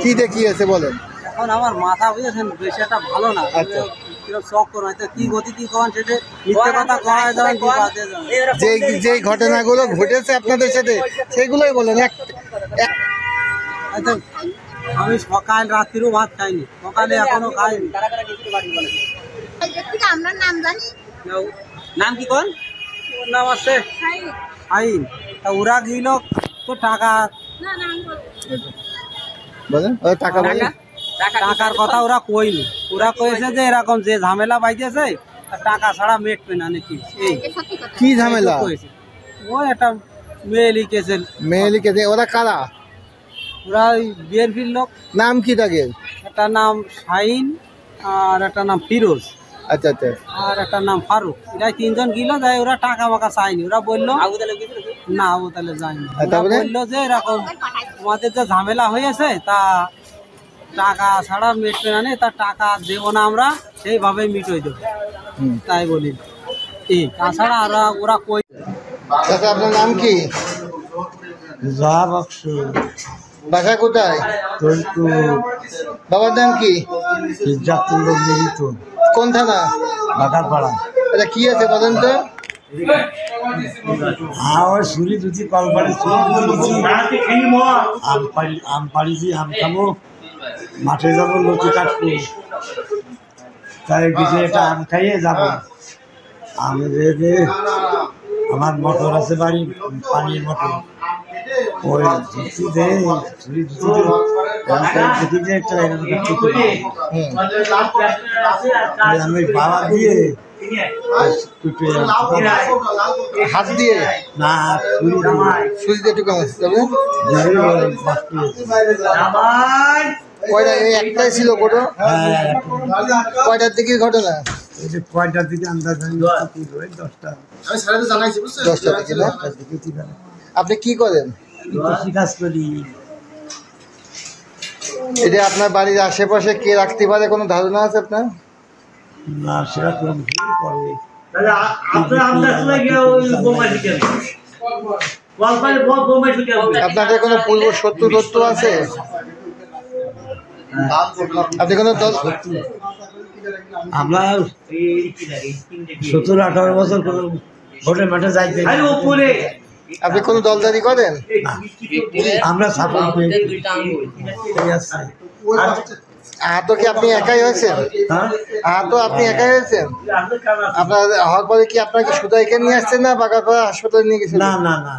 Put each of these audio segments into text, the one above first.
কি দেখিয়েছে বলেন? এখন আমার মাথা বুঝেছেন বেশি একটা ভালো না। আচ্ছা, শখ করে কি গতি কি করেন সেটা মিথ্যে কথা করায় দেবেন। যে ঘটনাগুলো ঘটেছে আপনাদের সাথে সেগুলোই বলেন। আমি সকাল রাত্রিরও ভাত খাইনি, সকালে এখনো খাইনি। আপনার নাম জানি? নাম কি কোন? ওর নাম আছে শাহিন। তা ওরা গিল তো টাকা বলেন, টাকা টাকার কথা ওরা কইনি। ওরা কয়েছে যে এরকম যে ঝামেলা বাইতেছে টাকা ছাড়া মেটবে না নাকি। এই কি ঝামেলা? ও একটা মেয়ে লিখেছে। মেয়ে লিখেছে? ওরা কারা? ওরা ওই বিএনপির লোক। নাম কি তাকে? একটা নাম শাহিন আর একটা নাম ফিরোজ। আচ্ছা আচ্ছা। আর একটা নাম ফারুক। এরা তিনজন গিল যায়। ওরা টাকা মাকা চায়নি। ওরা বললো না, আবু তাহলে যায়নি। বললো যে এরকম তোমাদের যে ঝামেলা হয়েছে তা টাকা ছাড়া মিটবে না, তা টাকা দেবো না আমরা, সেইভাবেই মিটই দেবো। তাই বলি তাছাড়া ওরা কই। আপনার নাম কি? বাসা কোথায়? বাবার নাম কি? কোন থানা? বাগারপাড়া। এটা কি আছে বলেন তো? ছুরি দুটি কল পাড়ি আম পাড়িছি, আম খাবো, মাঠে যাবো, লতি কাটবো, তাই কিছু একটা আম খাইয়ে যাবো। আমি যে আমার মোটর আছে বাড়ি, পানির মোটর, ওই ধুতি দে ছুরি ধুতি দেখি যে একটা আমি বাবা দিয়ে হাত দিয়ে না সুজি দিয়ে একটু কয়টা? একটাই ছিল কোটো? কয়টার দিকে ঘটনা? কয়টার দিকে আন্দাজ? 10টার দিকে না? আপনি কি করেন? কাজ করি। এটা আপনার বাড়ির আশেপাশে কে রাখতে পারে কোনো ধারণা আছে আপনার? না, সেরকম করে আপনাদের কোনো পূর্ব শত্রু তত্ত্ব আছে? আপনি কোনো দল? আমরা 17-18 বছর কোনো ভোটের মাঠে যাইতে। আপনি কোনো দলদারি করেন? আমরা সাপোর্ট করি। আহত কি আপনি একাই হয়েছেন? আহত আপনি একাই হয়েছেন? আপনার হওয়ার পরে কি আপনাকে সুদাইকে নিয়ে আসছেন না বাগারপাড়া হাসপাতালে নিয়ে গেছেন? না না না,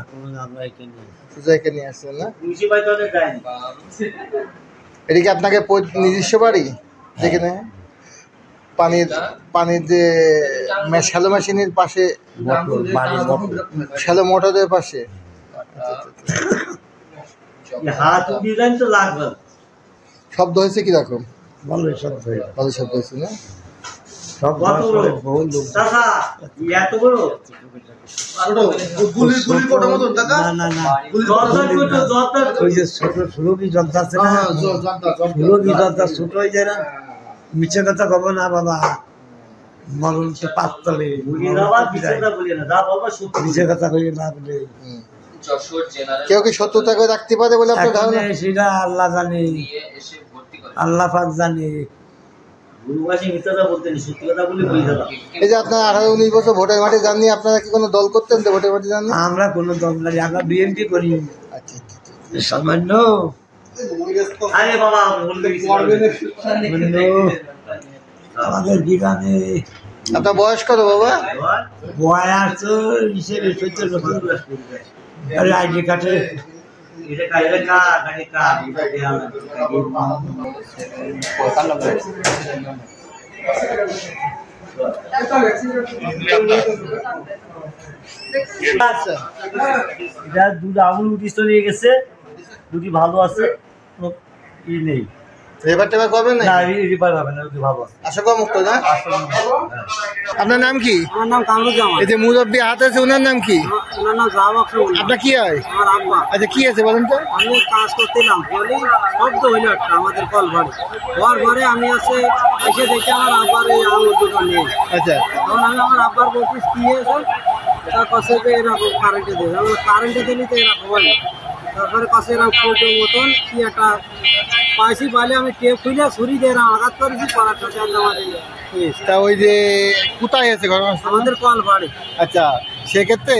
সুদাইকে নিয়ে আসছেন না? এটা কি আপনাকে নিজস্ব বাড়ি যেখানে পানির যে শ্যালো মেশিনের পাশে, শ্যালো মোটরের পাশে? শব্দ হয়েছে কিরকম? ভালো শব্দ হয়েছে না? মিছে কথা কব না বাবা, মরণ তো পাততলে, মিছে কথা কই না বলে। কেউ কি সত্যতা করে রাখতে পারে বলে আপনার ধারণা? সেটা আল্লাহ জানে, আল্লাহ পাক জানে। এই যে আপনার 18-19 বছর ভোটের মাঠে যাননি, আপনারা কি কোনো দল করতেন তো ভোটের মাঠে যাননি? আমরা কোনো দল নাই, আমরা বিএনপি করি। আচ্ছা সামান্য আমাদের বিজ্ঞানে। আপনার বয়স কত বাবা? বয়স তো হিসেবে 14 বছর। আইডি কার্ডে দুটো আঙুল উঠিয়ে নিয়ে গেছে, দুটি ভালো আছে, ই নেই। রেবার টেবার করবেন না? রিপার হবে না, ভালো আছে। আশা করা মুক্ত না? আপনার নাম কি? আমার নাম কামরুজ্জামান। এই যে মুরব্বী হাত আছে ওনার নাম কি? ওনার নাম জাহাবাক। আপনার কি হয়? আমার আব্বা। আচ্ছা কি আছে বলেন তো? আমি কাজ করছিলাম, শব্দ হইলো একটা আমাদের কল ঘরে। হওয়ার পরে আমি এসে দেখি আমার আব্বার এই আঙুল দুটো নেই। আচ্ছা, তখন আমি আমার আব্বার বলছি কি হয়েছে, তার কাছে যে এরকম কারেন্টে দেবে। কারেন্টে দিলি তো এরকম হয়। তারপরে কাছে এরকম ফটো মতন কি একটা পাইছি পাইলে আমি টেপ খুলে ছুরি দিয়ে এরকম আঘাত করেছি করার সাথে আমাদের তা ওই যে কোথায় আছে ঘটনা? আমাদের কল বাড়ি। আচ্ছা, সেক্ষেত্রে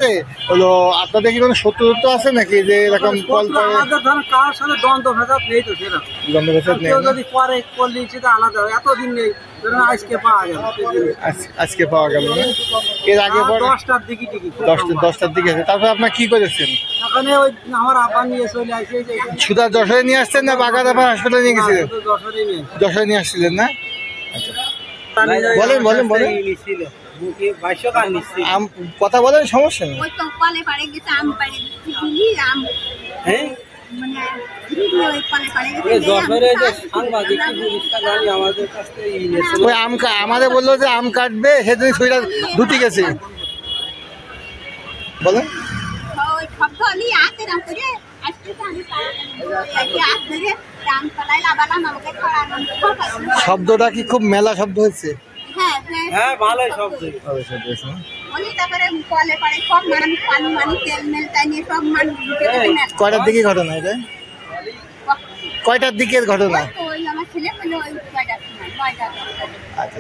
হলো আপনাদের কি কোনো শত্রুত্ব আছে নাকি যে এরকম কল করে? আমাদের ধরেন কারোর সাথে দ্বন্দ্ব ভেদাত নেই তো সেরকম। দ্বন্দ্ব ভেদাত নেই কেউ না? যদি পরে করলে সেটা আলাদা হয়, এতদিন নেই ধরেন আজকে পাওয়া গেল আজকে পাওয়া গেল না? এর আগে পরে 10টার দিকে টিকি 10টার দিকে আছে। তারপর আপনার কি করেছেন? ওখানে ওই আমার আব্বা নিয়ে চলে আসে যে সুদা যশোরে নিয়ে আসছেন না বাগাদাপার হাসপাতালে নিয়ে গেছিলেন? যশোরে নিয়ে যশোরে নিয়ে আসছিলেন না? বলেন। নিচ্ছিল বুকে 2200 টাকা নিচ্ছিল। কথা বলেন, সমস্যা নেই। ওই তো কলে পাড়ে গেছে আম পাড়ে দিলি আম হ্যাঁ মানে দিলি ওই কলে পাড়ে গেছে ওই যশোরে যে সাংবাদিক পুলিশটা গাড়ি আমাদের কাছ থেকে নিয়েছিল। ওই আমাদের বললো যে আম কাটবে, সেদিন ছুরিটা ধুতি গেছে। বলেন। ওই শব্দ নিয়ে হাতে রাম করে আজকে তো আমি পাড়াতে হাত ধরে রাম পালাই লাগালাম আমাকে ছড়ানো। শব্দটা কি খুব মেলা শব্দ হচ্ছে? হ্যাঁ হ্যাঁ ভালোই শব্দ। উনি তারপরে কলে পাড়ে সব পানি তেল মেল তাই নিয়ে সব মানুষ কয়টার দিকে ঘটনা এটা? কয়টার দিকের ঘটনা? ওই আমার ছেলে পেলে ওই কয়টা সময় 9টা। আচ্ছা।